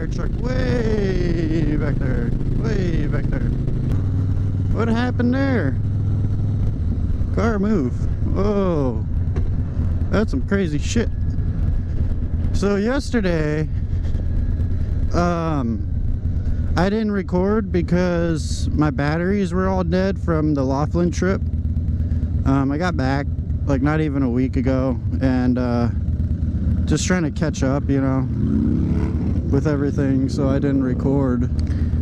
fire truck way back there. Way back there. What happened there? Car move. Whoa. That's some crazy shit. So yesterday, I didn't record because my batteries were all dead from the Laughlin trip. I got back like not even a week ago, and just trying to catch up, you know, with everything, so I didn't record.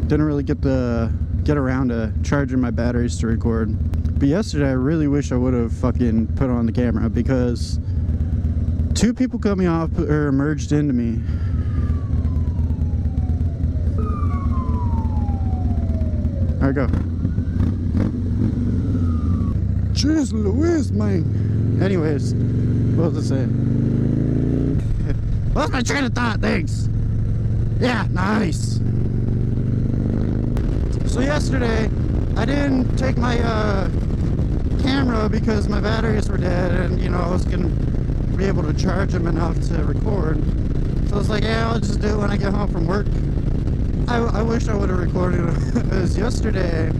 Didn't really get around to charging my batteries to record. But yesterday I really wish I would have fucking put on the camera, because two people cut me off or merged into me. There we go. Jeez Louise, man. Anyways, what was I saying? What's my train of thought? Thanks. Yeah, nice. So yesterday, I didn't take my camera because my batteries were dead, and you know I was gonna be able to charge them enough to record. So I was like, yeah, I'll just do it when I get home from work. I wish I would have recorded it. Because yesterday,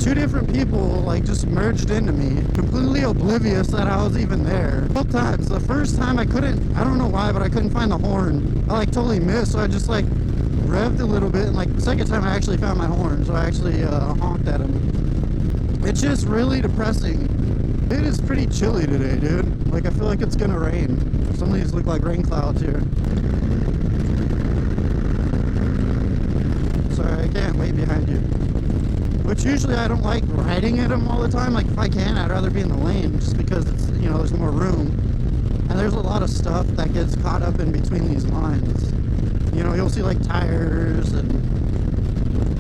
two different people like just merged into me, completely oblivious that I was even there. Both times. The first time I don't know why, but I couldn't find the horn. I like totally missed, so I just like revved a little bit, and like the second time I actually found my horn, so I actually honked at him. It's just really depressing. It is pretty chilly today, dude. Like I feel like it's gonna rain. Some of these look like rain clouds here. Sorry, I can't wait behind you. Which usually I don't like riding at them all the time. Like if I can, I'd rather be in the lane, just because it's, you know, there's more room. And there's a lot of stuff that gets caught up in between these lines. You know, you'll see like tires and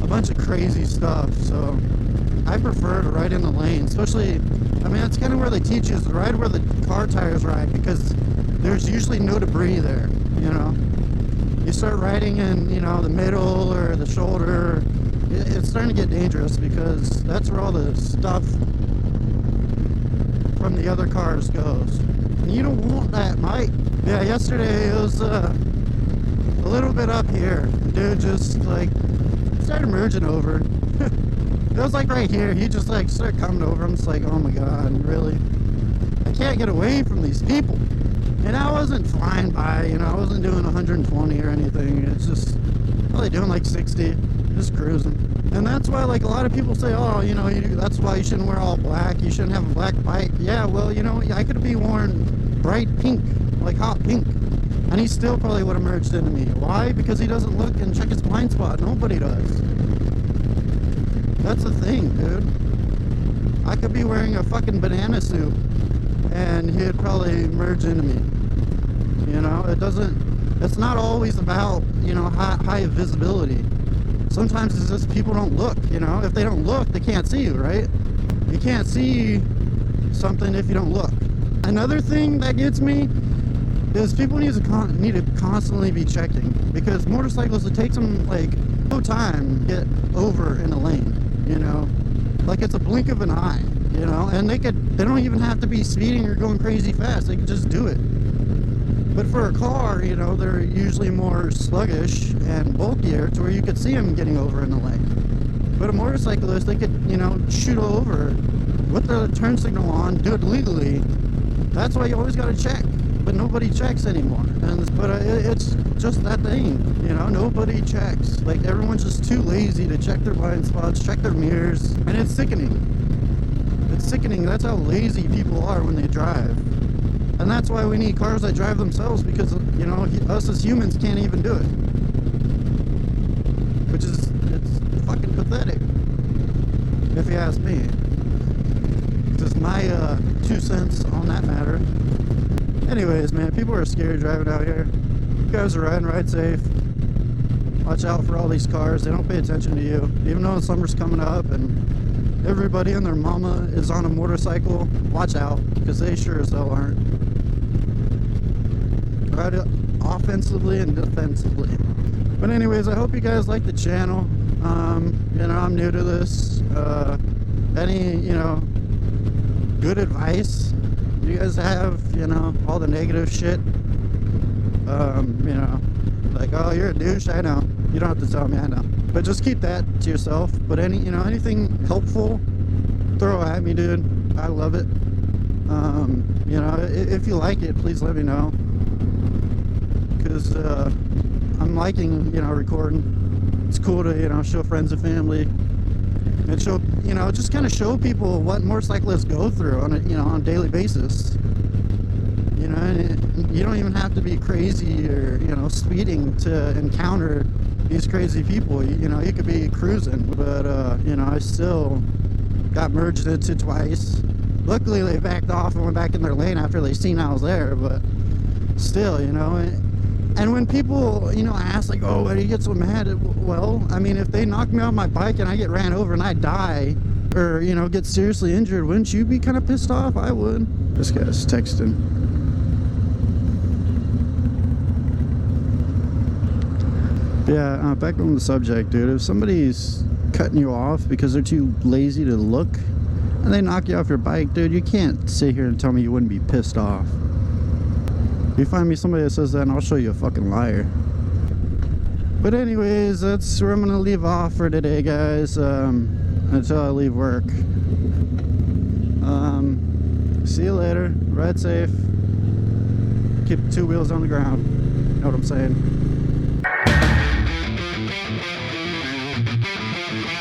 a bunch of crazy stuff. So I prefer to ride in the lane, especially, I mean, that's kind of where they teach you, is to ride where the car tires ride, because there's usually no debris there, you know. You start riding in, you know, the middle or the shoulder, it's starting to get dangerous, because that's where all the stuff from the other cars goes. And you don't want that, Mike. Yeah, yesterday it was a little bit up here. Dude just like started merging over. It was like right here. He just like started coming over. I'm just like, oh my god, really? I can't get away from these people. And I wasn't flying by, you know, I wasn't doing 120 or anything. It's just probably doing like 60, just cruising. And that's why, like, a lot of people say, oh, you know, that's why you shouldn't wear all black. You shouldn't have a black bike. Yeah, well, you know, I could be wearing bright pink, like hot pink. And he still probably would have merged into me. Why? Because he doesn't look and check his blind spot. Nobody does. That's the thing, dude. I could be wearing a fucking banana suit, and he'd probably merge into me. You know, it's not always about, you know, high visibility. Sometimes it's just people don't look, you know. If they don't look, they can't see you, right? You can't see something if you don't look. Another thing that gets me is people need to constantly be checking, because motorcyclists, it takes them like no time to get over in a lane, you know. Like it's a blink of an eye, you know, and they don't even have to be speeding or going crazy fast. They can just do it. But for a car, you know, they're usually more sluggish and bulkier to where you could see them getting over in the lane. But a motorcyclist, they could, you know, shoot over with the turn signal on, do it legally. That's why you always got to check. But nobody checks anymore. But it's just that thing, you know, nobody checks. Like everyone's just too lazy to check their blind spots, check their mirrors, and it's sickening. It's sickening. That's how lazy people are when they drive. And that's why we need cars that drive themselves, because, you know, us as humans can't even do it. Which is, it's fucking pathetic, if you ask me. Just my 2 cents on that matter. Anyways, man, people are scared driving out here. You guys are ride safe. Watch out for all these cars. They don't pay attention to you. Even though summer's coming up and everybody and their mama is on a motorcycle, watch out, because they sure as hell aren't. Ride offensively and defensively. But anyways, I hope you guys like the channel. You know, I'm new to this. Any, you know, good advice you guys have, you know, all the negative shit, you know, Like, oh, you're a douche, I know. You don't have to tell me, I know. But just keep that to yourself. But anything helpful, throw at me, dude. I love it. If you like it, please let me know. Because I'm liking, recording. It's cool to, show friends and family. And show, just kind of show people what motorcyclists go through on a daily basis. And you don't even have to be crazy or, speeding to encounter these crazy people. You could be cruising, but, I still got merged into twice. Luckily, they backed off and went back in their lane after they seen I was there, but still, And when people, ask, like, oh, why do you get so mad? Well, I mean, if they knock me off my bike and I get ran over and I die, or, get seriously injured, wouldn't you be kind of pissed off? I would. This guy's texting. Yeah, back on the subject, dude. If somebody's cutting you off because they're too lazy to look, and they knock you off your bike, dude, you can't sit here and tell me you wouldn't be pissed off. If you find me somebody that says that, and I'll show you a fucking liar. But anyways, that's where I'm gonna leave off for today, guys, until I leave work. See you later. Ride safe. Keep 2 wheels on the ground. You know what I'm saying?